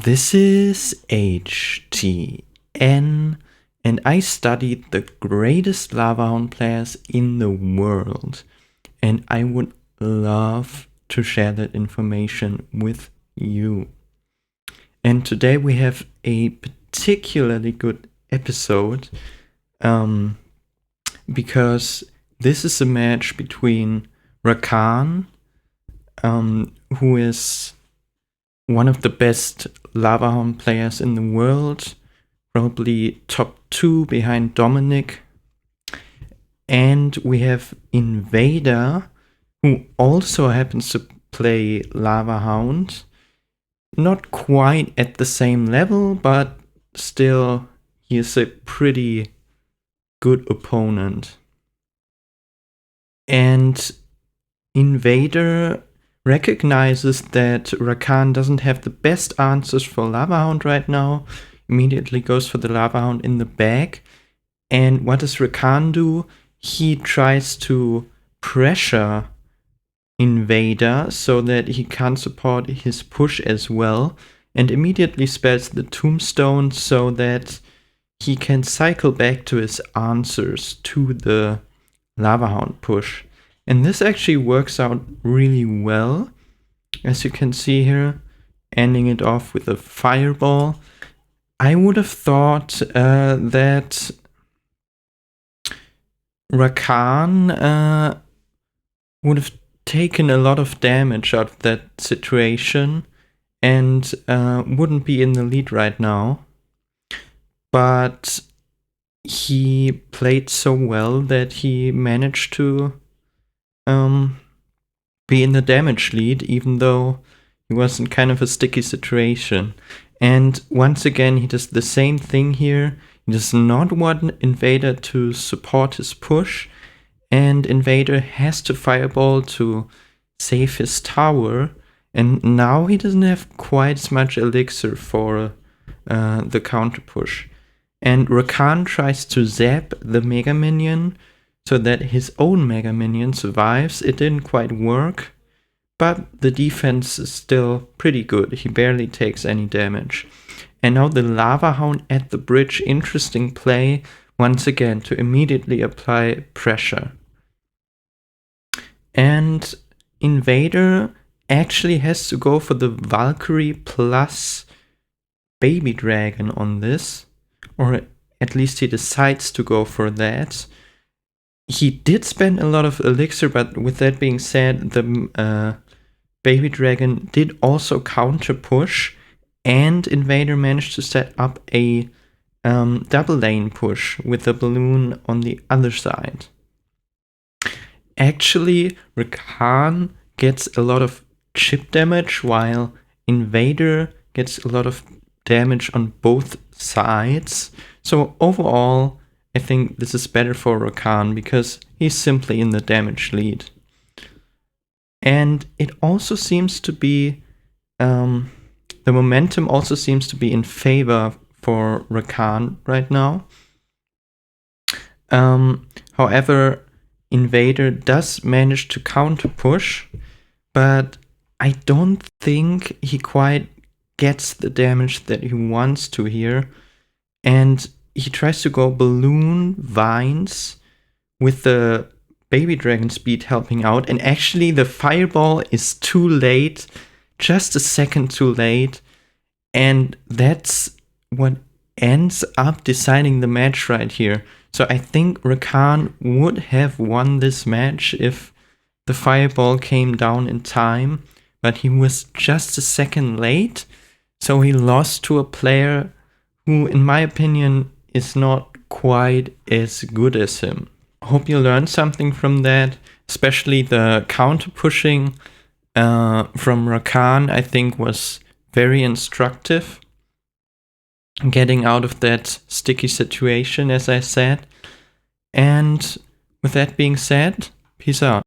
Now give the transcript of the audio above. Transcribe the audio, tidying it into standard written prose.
This is HTN, and I studied the greatest lava hound players in the world, and I would love to share that information with you. And today we have a particularly good episode, because this is a match between Rakan, who is one of the best lava hound players in the world, probably top 2 behind Dominic. And we have Innvader, who also happens to play lava hound. Not quite at the same level, but still he is a pretty good opponent. And Innvader recognizes that Rakan doesn't have the best answers for lava hound right now, immediately goes for the lava hound in the back. And what does Rakan do? He tries to pressure Innvader so that he can't support his push as well, and immediately spells the tombstone so that he can cycle back to his answers to the lava hound push. And this actually works out really well, as you can see here, ending it off with a fireball. I would have thought that Rakan would have taken a lot of damage out of that situation and wouldn't be in the lead right now. But he played so well that he managed to be in the damage lead, even though he was in kind of a sticky situation. And once again, he does the same thing here. He does not want Innvader to support his push, and Innvader has to fireball to save his tower. And now he doesn't have quite as much elixir for the counter push. And Rakan tries to zap the Mega Minion so that his own Mega Minion survives. It didn't quite work, but the defense is still pretty good. He barely takes any damage. And now the Lava Hound at the bridge. Interesting play, once again, to immediately apply pressure. And Innvader actually has to go for the Valkyrie plus Baby Dragon on this, or at least he decides to go for that. He did spend a lot of elixir, but with that being said, the Baby Dragon did also counter push, and Innvader managed to set up a double lane push with the balloon on the other side. Actually, Rakan gets a lot of chip damage, while Innvader gets a lot of damage on both sides. So overall, I think this is better for Rakan because he's simply in the damage lead. And it also seems to be, the momentum also seems to be in favor for Rakan right now. However, Innvader does manage to counter push, but I don't think he quite gets the damage that he wants to here. And he tries to go balloon vines with the Baby Dragon speed helping out. And actually the fireball is too late, just a second too late. And that's what ends up deciding the match right here. So I think Rakan would have won this match if the fireball came down in time, but he was just a second late. So he lost to a player who, in my opinion, is not quite as good as him. Hope you learned something from that, especially the counter pushing from Rakan, I think was very instructive. Getting out of that sticky situation, as I said. And with that being said, peace out.